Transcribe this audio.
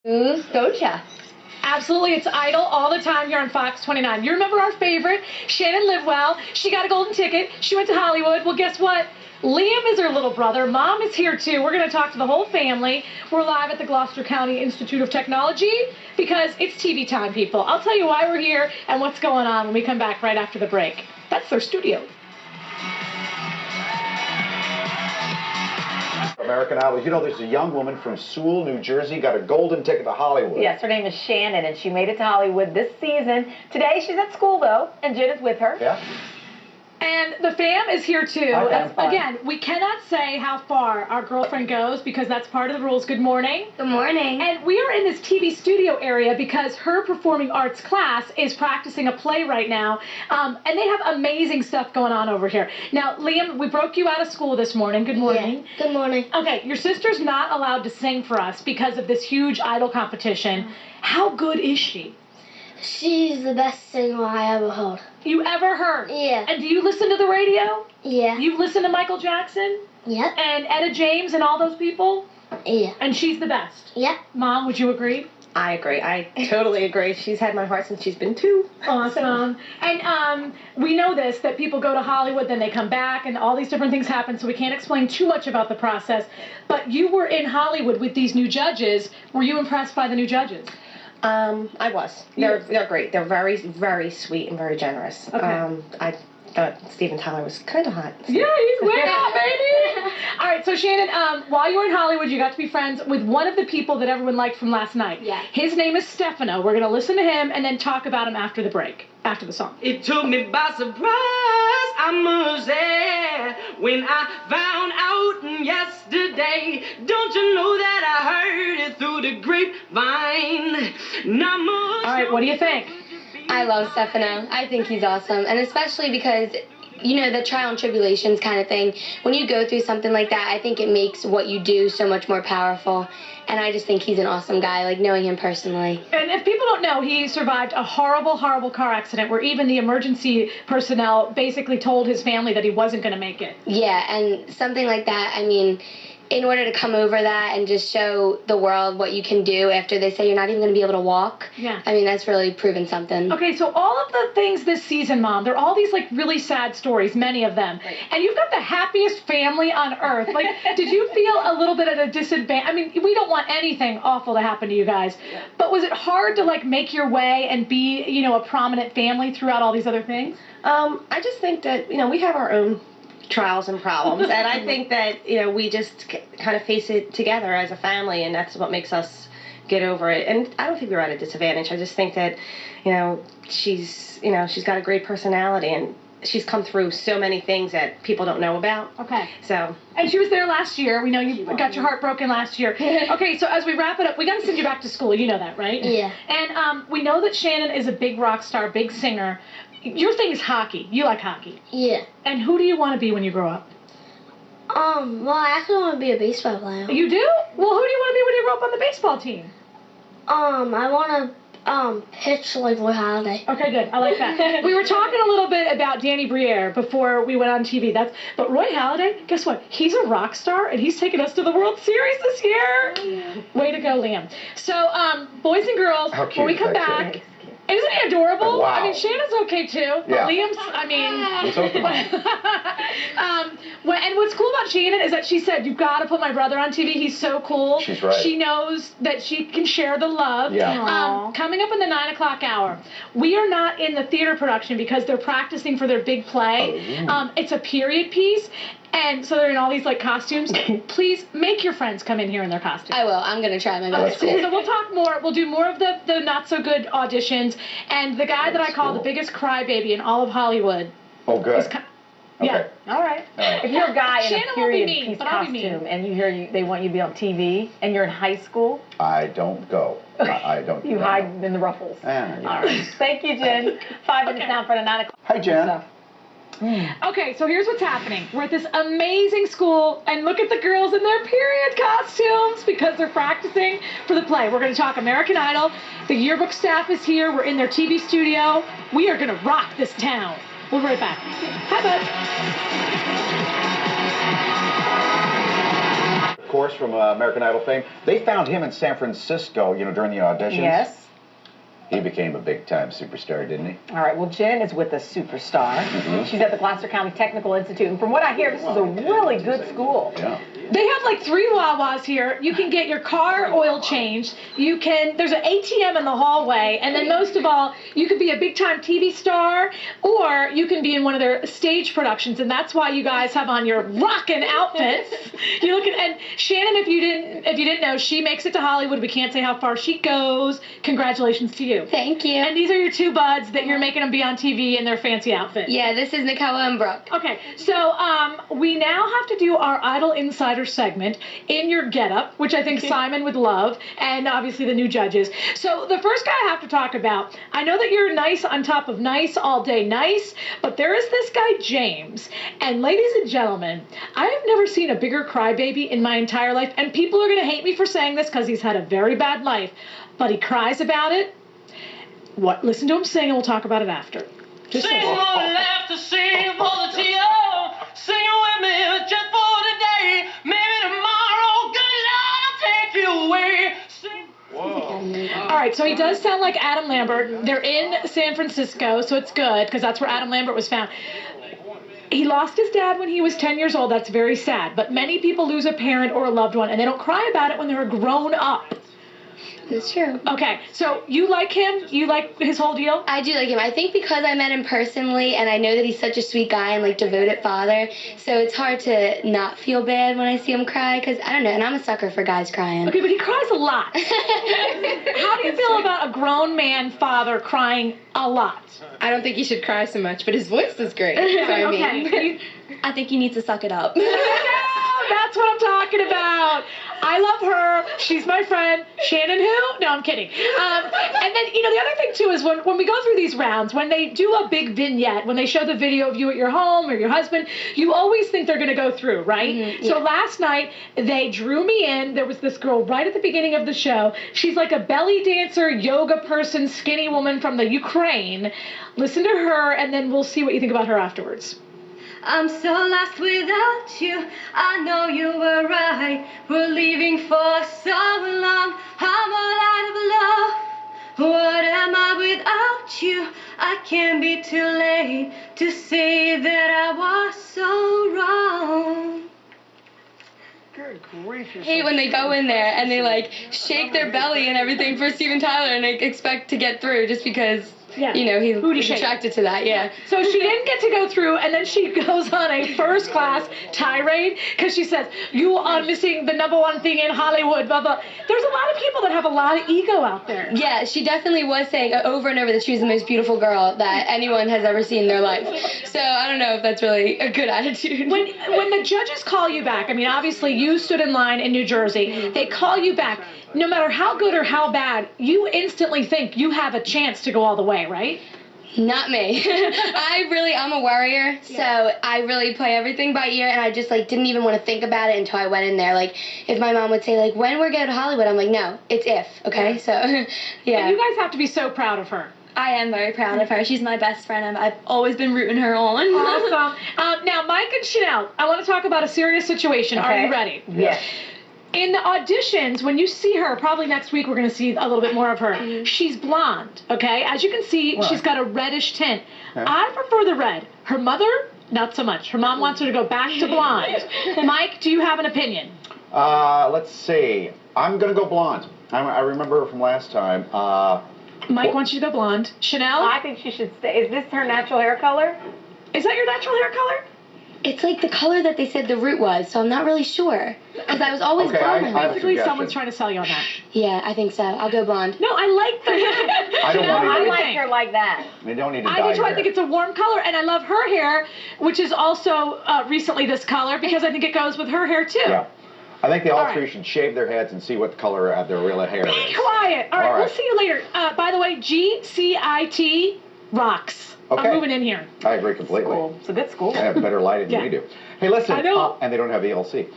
Who's Doja? Absolutely, it's Idol all the time here on Fox 29. You remember our favorite, Shannon Livewell. She got a golden ticket. She went to Hollywood. Well, guess what? Liam is her little brother. Mom is here, too. We're going to talk to the whole family. We're live at the Gloucester County Institute of Technology because it's TV time, people. I'll tell you why we're here and what's going on when we come back right after the break. That's their studio. American Idol. You know, there's a young woman from Sewell, New Jersey, got a golden ticket to Hollywood. Yes, her name is Shannon, and she made it to Hollywood this season. Today, she's at school, though, and Jen is with her. Yeah. And the fam is here, too. Again, we cannot say how far our girlfriend goes because that's part of the rules. Good morning. Good morning. And we are in this TV studio area because her performing arts class is practicing a play right now. And they have amazing stuff going on over here. Now, Liam, we broke you out of school this morning. Good morning. Yeah. Good morning. Okay, your sister's not allowed to sing for us because of this huge Idol competition. How good is she? She's the best singer I ever heard. You ever heard? Yeah. And do you listen to the radio? Yeah. You listen to Michael Jackson? Yep. And Etta James and all those people? Yeah. And she's the best? Yep. Mom, would you agree? I agree. I totally agree. She's had my heart since she's been 2. Awesome. And we know this, that people go to Hollywood, then they come back, and all these different things happen, so we can't explain too much about the process. But you were in Hollywood with these new judges. Were you impressed by the new judges? I was. They're great. They're very, very sweet and very generous. Okay. I thought Steven Tyler was kind of hot. Yeah, he's way out, baby. All right, so Shannon, while you were in Hollywood, you got to be friends with one of the people that everyone liked from last night. Yeah. His name is Stefano. We're going to listen to him and then talk about him after the break, after the song. It took me by surprise, I must say, when I found out yesterday. Don't you know that I heard it through the grapevine? Not much. All right, what do you think? I love Stefano. I think he's awesome, and especially because, you know, the trial and tribulations kind of thing. When you go through something like that, I think it makes what you do so much more powerful. And I just think he's an awesome guy, like knowing him personally. And if people don't know, he survived a horrible, horrible car accident where even the emergency personnel basically told his family that he wasn't going to make it. Yeah, and something like that, I mean, in order to come over that and just show the world what you can do after they say you're not even going to be able to walk, yeah. I mean, that's really proven something. Okay, so all of the things this season, Mom, they're all these, like, really sad stories, many of them. Right. And you've got the happiest family on earth. Like, did you feel a little bit at a disadvantage? I mean, we don't want anything awful to happen to you guys. Yeah. But was it hard to, like, make your way and be, you know, a prominent family throughout all these other things? I just think that, you know, we have our own trials and problems, and I think that, you know, we just kind of face it together as a family, and that's what makes us get over it. And I don't think we're at a disadvantage. I just think that, you know, she's got a great personality, and she's come through so many things that people don't know about. Okay. So. And she was there last year. We know you got your heart broken last year. Okay, so as we wrap it up, we got to send you back to school. You know that, right? Yeah. And we know that Shannon is a big rock star, big singer. Your thing is hockey. You like hockey. Yeah. And who do you want to be when you grow up? Well, I actually want to be a baseball player. You do? Well, who do you want to be when you grow up on the baseball team? I want to pitch like Roy Halladay. Okay, good. I like that. We were talking a little bit about Danny Briere before we went on TV. But Roy Halladay, guess what? He's a rock star, and he's taking us to the World Series this year. Way to go, Liam. So, boys and girls, when we come back. Isn't he adorable? Wow. I mean, Shannon's okay too, but Yeah. Liam's, I mean... It's okay. And what's cool about Shannon is that she said, you've got to put my brother on TV. He's so cool. She's right. She knows that she can share the love. Yeah. Coming up in the 9 o'clock hour, we are not in the theater production because they're practicing for their big play. Oh. It's a period piece. And so they're in all these, like, costumes. Please make your friends come in here in their costumes. I will. I'm going to try my best. So we'll talk more. We'll do more of the not-so-good auditions. And the guy that I call the biggest crybaby in all of Hollywood. Oh, good. Yeah. All right. If you're a guy in Shannon a period won't be mean, piece but I'll be mean. costume and you hear they want you to be on TV and you're in high school, I don't go. I don't. you hide in the ruffles. Yeah. All right. Thank you, Jen. 5 minutes now for the 9 o'clock. Hi, Jen. Okay, so here's what's happening. We're at this amazing school, and look at the girls in their period costumes because they're practicing for the play. We're going to talk American Idol. The yearbook staff is here. We're in their TV studio. We are going to rock this town. We'll be right back. Hi, bud. of course, from American Idol fame. They found him in San Francisco, during the auditions. Yes. He became a big-time superstar, didn't he? All right, well, Jenn is with a superstar. She's at the Gloucester County Technical Institute, and from what I hear, this is a really good school. Yeah. They have like 3 Wawas here. You can get your car oil changed. There's an ATM in the hallway, and then most of all, you could be a big-time TV star, or you can be in one of their stage productions, and that's why you guys have on your rockin' outfits. And Shannon, if you didn't know, she makes it to Hollywood. We can't say how far she goes. Congratulations to you. Thank you. And these are your 2 buds that you're making them be on TV in their fancy outfits. Yeah, this is Nicola and Brooke. Okay, so we now have to do our Idol Insider segment in your getup, which I think Simon would love, and obviously the new judges. So the first guy I have to talk about, I know that you're nice on top of nice, all day nice, but there is this guy, James. And ladies and gentlemen, I have never seen a bigger crybaby in my entire life, and people are going to hate me for saying this because he's had a very bad life, but he cries about it. Listen to him sing, and we'll talk about it after. Sing for the laughter, sing for the tears, sing with me just for today. Maybe tomorrow, good Lord, I'll take you away. Sing. All right, so he does sound like Adam Lambert. They're in San Francisco, so it's good because that's where Adam Lambert was found. He lost his dad when he was 10 years old. That's very sad. But many people lose a parent or a loved one, and they don't cry about it when they're grown up. That's true. Okay, so you like him? You like his whole deal? I do like him. I think because I met him personally, and I know that he's such a sweet guy and like devoted father, so it's hard to not feel bad when I see him cry, because I don't know, and I'm a sucker for guys crying. Okay, but he cries a lot. How do you feel about a grown man father crying a lot? I don't think he should cry so much, but his voice is great. Okay. I think he needs to suck it up. That's what I'm talking about. I love her. She's my friend. Shannon who? No, I'm kidding. And then, the other thing, too, is when we go through these rounds, when they do a big vignette, when they show the video of you at your home or your husband, you always think they're going to go through, right? Mm-hmm, So yeah. last night, they drew me in. There was this girl right at the beginning of the show. She's like a belly dancer, yoga person, skinny woman from the Ukraine. Listen to her, and then we'll see what you think about her afterwards. I'm so lost without you. I know you were right. We're leaving for so long. I'm all out of love. What am I without you? I can't be too late to say that I was so wrong. Good grief. Hate when they go in there and they like shake their belly and everything for Steven Tyler and they expect to get through just because he's attracted to that. Yeah. So she didn't get to go through, and then she goes on a first-class tirade because she says, you are missing the #1 thing in Hollywood, blah, blah. There's a lot of people that have a lot of ego out there. Yeah, she definitely was saying over and over that she was the most beautiful girl that anyone has ever seen in their life. So I don't know if that's really a good attitude. When the judges call you back, I mean, obviously you stood in line in New Jersey. They call you back. No matter how good or how bad, you instantly think you have a chance to go all the way, right? Not me. I'm a worrier, so I really play everything by ear, and I just didn't even want to think about it until I went in there. If my mom would say when we're going to Hollywood, I'm like, no, it's if, okay? So, yeah. And you guys have to be so proud of her. I am very proud of her. She's my best friend. I've always been rooting her on. Awesome. Now, Mike and Chanel, I want to talk about a serious situation. Okay. Are you ready? Yes. In the auditions, when you see her, probably next week we're going to see a little bit more of her. Mm-hmm. She's blonde, okay? As you can see, she's got a reddish tint. Yeah. I prefer the red. Her mother, not so much. Her mom wants her to go back to blonde. Mike, do you have an opinion? Let's see. I'm going to go blonde. I remember her from last time. Mike wants you to go blonde. Chanel? I think she should stay. Is this her natural hair color? Is that your natural hair color? It's the color that they said the root was, so I'm not really sure. Because I was always blonde. I have a Basically, suggestion. someone's trying to sell you on that. Yeah, I think so. I'll go blonde. No, I like that. I don't Chanel, want I to- like her like that. They don't need to I dye do too. your I think hair. it's a warm color, and I love her hair, which is also recently this color, because I think it goes with her hair too. Yeah. I think they all All three right. should shave their heads and see what color their real hair Be is. quiet. All right, All right. we'll see you later. By the way, GCIT rocks. Okay. I'm moving in here. I agree completely. Cool. It's a good school. They have better lighting Yeah. than we do. Hey, listen. I know. And they don't have the LC.